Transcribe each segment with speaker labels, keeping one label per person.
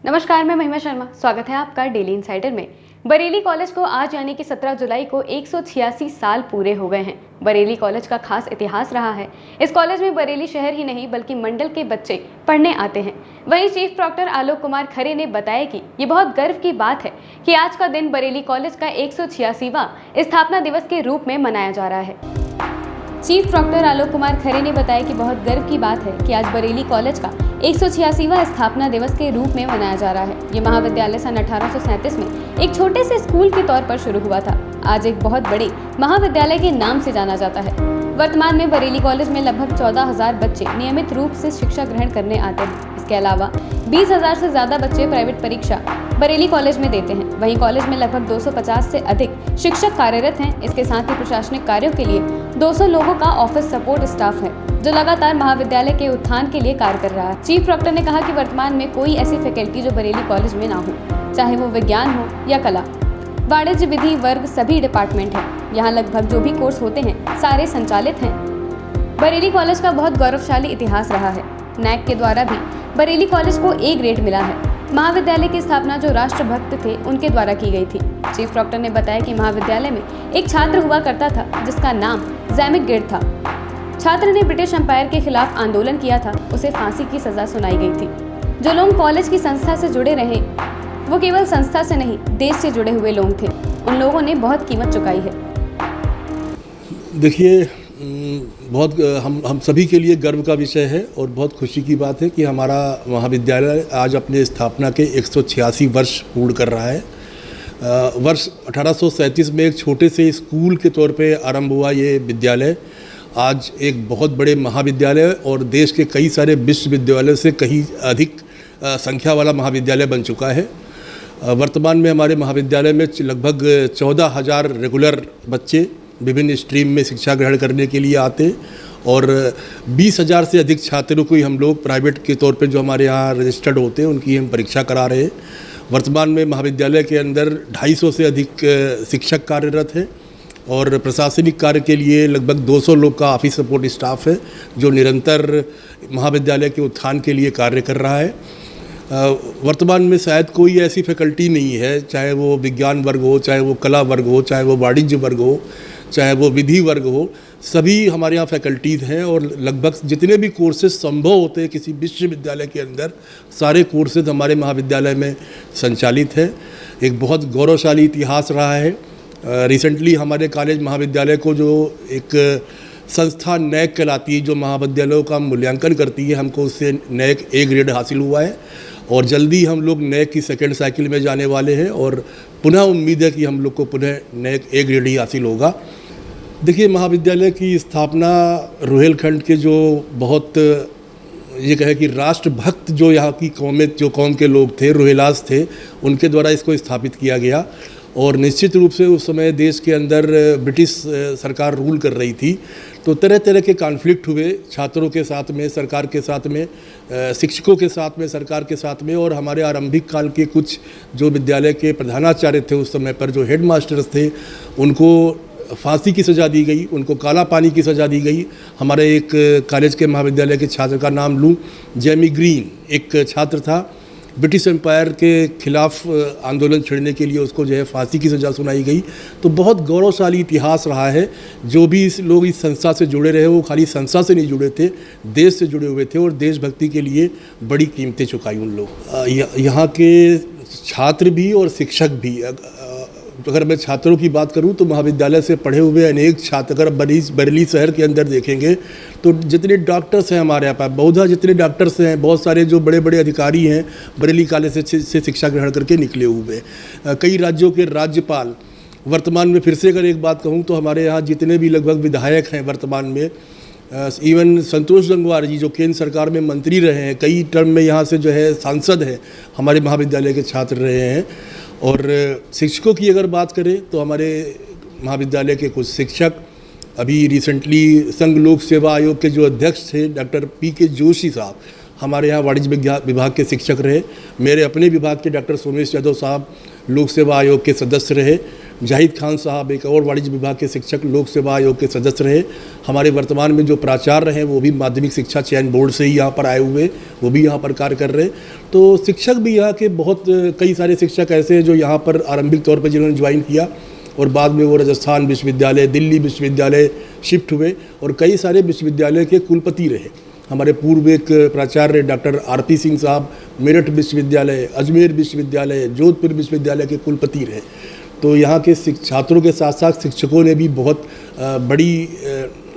Speaker 1: नमस्कार, मैं महिमा शर्मा। स्वागत है आपका डेली इनसाइडर में। बरेली कॉलेज को आज यानी कि 17 जुलाई को 186 साल पूरे हो गए हैं। बरेली कॉलेज का खास इतिहास रहा है। इस कॉलेज में बरेली शहर ही नहीं बल्कि मंडल के बच्चे पढ़ने आते हैं। वहीं चीफ प्रॉक्टर आलोक कुमार खरे ने बताया कि ये बहुत गर्व की बात है कि आज का दिन बरेली कॉलेज का 186वां स्थापना दिवस के रूप में मनाया जा रहा है। चीफ प्रॉक्टर आलोक कुमार खरे ने बताया कि बहुत गर्व की बात है कि आज बरेली कॉलेज का 186वां स्थापना दिवस के रूप में मनाया जा रहा है। ये महाविद्यालय सन 1837 में एक छोटे से स्कूल के तौर पर शुरू हुआ था। आज एक बहुत बड़े महाविद्यालय के नाम से जाना जाता है। वर्तमान में बरेली कॉलेज में लगभग 14,000 बच्चे नियमित रूप से शिक्षा ग्रहण करने आते हैं। इसके अलावा 20,000 से ज्यादा बच्चे प्राइवेट परीक्षा बरेली कॉलेज में देते हैं। वहीं कॉलेज में लगभग 250 से अधिक शिक्षक कार्यरत हैं। इसके साथ ही प्रशासनिक कार्यों के लिए 200 लोगों का ऑफिस सपोर्ट स्टाफ है जो लगातार महाविद्यालय के उत्थान के लिए कार्य कर रहा है। चीफ प्रॉक्टर ने कहा कि वर्तमान में कोई ऐसी फैकल्टी जो बरेली कॉलेज में ना हो, चाहे वो विज्ञान हो या कला, वाणिज्य, विधि, वर्ग, सभी डिपार्टमेंट हैं। यहाँ लगभग जो भी कोर्स होते हैं सारे संचालित हैं। बरेली कॉलेज का बहुत गौरवशाली इतिहास रहा है। नैक के द्वारा भी बरेली कॉलेज को A ग्रेड मिला है। महाविद्यालय की स्थापना जो राष्ट्रभक्त थे उनके द्वारा की गई थी। चीफ प्रॉक्टर ने बताया कि महाविद्यालय में एक छात्र हुआ करता था जिसका नाम जैमिक गिर्ड था। छात्र ने ब्रिटिश एम्पायर के खिलाफ आंदोलन किया था। उसे फांसी की सजा सुनाई गई थी। जो लोग कॉलेज की संस्था से जुड़े रहे वो केवल संस्था से नहीं देश से जुड़े हुए लोग थे। उन लोगों ने बहुत कीमत चुकाई है।
Speaker 2: देखिए, बहुत हम सभी के लिए गर्व का विषय है और बहुत खुशी की बात है कि हमारा महाविद्यालय आज अपने स्थापना के 186 वर्ष पूर्ण कर रहा है। वर्ष 1837 में एक छोटे से स्कूल के तौर पे आरंभ हुआ ये विद्यालय आज एक बहुत बड़े महाविद्यालय और देश के कई सारे विश्वविद्यालयों से कहीं अधिक संख्या वाला महाविद्यालय बन चुका है। वर्तमान में हमारे महाविद्यालय में लगभग 14,000 रेगुलर बच्चे विभिन्न स्ट्रीम में शिक्षा ग्रहण करने के लिए आते और 20,000 से अधिक छात्रों को ही हम लोग प्राइवेट के तौर पे जो हमारे यहाँ रजिस्टर्ड होते हैं उनकी हम परीक्षा करा रहे हैं। वर्तमान में महाविद्यालय के अंदर 250 से अधिक शिक्षक कार्यरत हैं और प्रशासनिक कार्य के लिए लगभग 200 लोग का ऑफिस सपोर्ट स्टाफ है जो निरंतर महाविद्यालय के उत्थान के लिए कार्य कर रहा है। वर्तमान में शायद कोई ऐसी फैकल्टी नहीं है, चाहे वो विज्ञान वर्ग हो, चाहे वो कला वर्ग हो, चाहे वो वाणिज्य वर्ग हो, चाहे वो विधि वर्ग हो, सभी हमारे यहाँ फैकल्टीज़ हैं और लगभग जितने भी कोर्सेज संभव होते हैं किसी विश्वविद्यालय के अंदर सारे कोर्सेज हमारे महाविद्यालय में संचालित है। एक बहुत गौरवशाली इतिहास रहा है। रिसेंटली हमारे कॉलेज महाविद्यालय को जो एक संस्था नैक कहलाती है जो महाविद्यालयों का मूल्यांकन करती है, हमको उससे नैक A ग्रेड हासिल हुआ है और जल्दी हम लोग नैक की सेकेंड साइकिल में जाने वाले हैं और पुनः उम्मीद है कि हम लोग को पुनः नैक A ग्रेड ही हासिल होगा। देखिए, महाविद्यालय की स्थापना रुहेलखंड के जो बहुत ये कहे कि राष्ट्रभक्त जो यहाँ की कौम के लोग थे, रुहेलास थे, उनके द्वारा इसको स्थापित किया गया और निश्चित रूप से उस समय देश के अंदर ब्रिटिश सरकार रूल कर रही थी तो तरह तरह के कॉन्फ्लिक्ट हुए छात्रों के साथ में, सरकार के साथ में, शिक्षकों के साथ में, सरकार के साथ में और हमारे आरंभिक काल के कुछ जो विद्यालय के प्रधानाचार्य थे उस समय पर जो हेड मास्टर्स थे उनको फांसी की सज़ा दी गई, उनको काला पानी की सज़ा दी गई। हमारे एक कॉलेज के महाविद्यालय के छात्र का नाम लूँ, जेमी ग्रीन एक छात्र था, ब्रिटिश एम्पायर के खिलाफ आंदोलन छेड़ने के लिए उसको जो है फांसी की सज़ा सुनाई गई। तो बहुत गौरवशाली इतिहास रहा है। जो भी लोग इस संस्था से जुड़े रहे वो खाली संस्था से नहीं जुड़े थे, देश से जुड़े हुए थे और देशभक्ति के लिए बड़ी कीमतें चुकाई उन लोग। यहाँ के छात्र भी और शिक्षक भी, अगर मैं छात्रों की बात करूं तो महाविद्यालय से पढ़े हुए अनेक छात्र अगर बरेली शहर के अंदर देखेंगे तो जितने डॉक्टर्स हैं हमारे यहाँ पर, बहुधा जितने डॉक्टर्स हैं, बहुत सारे जो बड़े बड़े अधिकारी हैं बरेली कॉलेज से शिक्षा ग्रहण करके निकले हुए। कई राज्यों के राज्यपाल, वर्तमान में फिर से अगर एक बात कहूँ तो हमारे यहाँ जितने भी लगभग विधायक हैं वर्तमान में, इवन संतोष गंगवार जी जो केंद्र सरकार में मंत्री रहे हैं, कई टर्म में यहाँ से जो है सांसद हैं, हमारे महाविद्यालय के छात्र रहे हैं। और शिक्षकों की अगर बात करें तो हमारे महाविद्यालय के कुछ शिक्षक अभी रिसेंटली संघ लोक सेवा आयोग के जो अध्यक्ष थे डॉक्टर PK जोशी साहब हमारे यहाँ वाणिज्य विभाग के शिक्षक रहे। मेरे अपने विभाग के डॉक्टर सोमेश यादव साहब लोक सेवा आयोग के सदस्य रहे। जाहिद खान साहब एक और वाणिज्य विभाग के शिक्षक, लोक सेवा आयोग के सदस्य रहे। हमारे वर्तमान में जो प्राचार्य हैं वो भी माध्यमिक शिक्षा चयन बोर्ड से ही यहाँ पर आए हुए, वो भी यहाँ पर कार्य कर रहे। तो शिक्षक भी यहाँ के बहुत कई सारे शिक्षक ऐसे हैं जो यहाँ पर आरंभिक तौर पर जिन्होंने ज्वाइन किया और बाद में वो राजस्थान विश्वविद्यालय, दिल्ली विश्वविद्यालय शिफ्ट हुए और कई सारे विश्वविद्यालय के कुलपति रहे। हमारे पूर्व एक प्राचार्य डॉक्टर आरपी सिंह साहब मेरठ विश्वविद्यालय, अजमेर विश्वविद्यालय, जोधपुर विश्वविद्यालय के कुलपति रहे। तो यहाँ के छात्रों के साथ साथ शिक्षकों ने भी बहुत बड़ी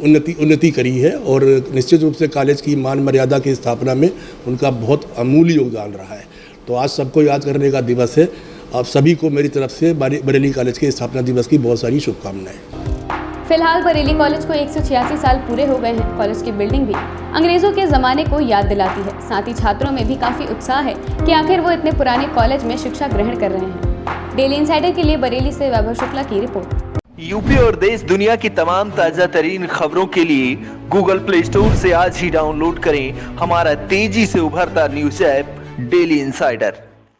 Speaker 2: उन्नति करी है और निश्चित रूप से कॉलेज की मान मर्यादा की स्थापना में उनका बहुत अमूल्य योगदान रहा है। तो आज सबको याद करने का दिवस है। आप सभी को मेरी तरफ से बरेली कॉलेज के स्थापना दिवस की बहुत सारी शुभकामनाएं।
Speaker 1: फिलहाल बरेली कॉलेज को 186 साल पूरे हो गए हैं। कॉलेज की बिल्डिंग भी अंग्रेजों के ज़माने को याद दिलाती है। साथ ही छात्रों में भी काफ़ी उत्साह है कि आखिर वो इतने पुराने कॉलेज में शिक्षा ग्रहण कर रहे हैं। डेली इंसाइडर के लिए बरेली से वैभव शुक्ला की रिपोर्ट।
Speaker 3: यूपी और देश दुनिया की तमाम ताज़ा तरीन खबरों के लिए गूगल प्ले स्टोर से आज ही डाउनलोड करें हमारा तेजी से उभरता न्यूज़ ऐप डेली इंसाइडर।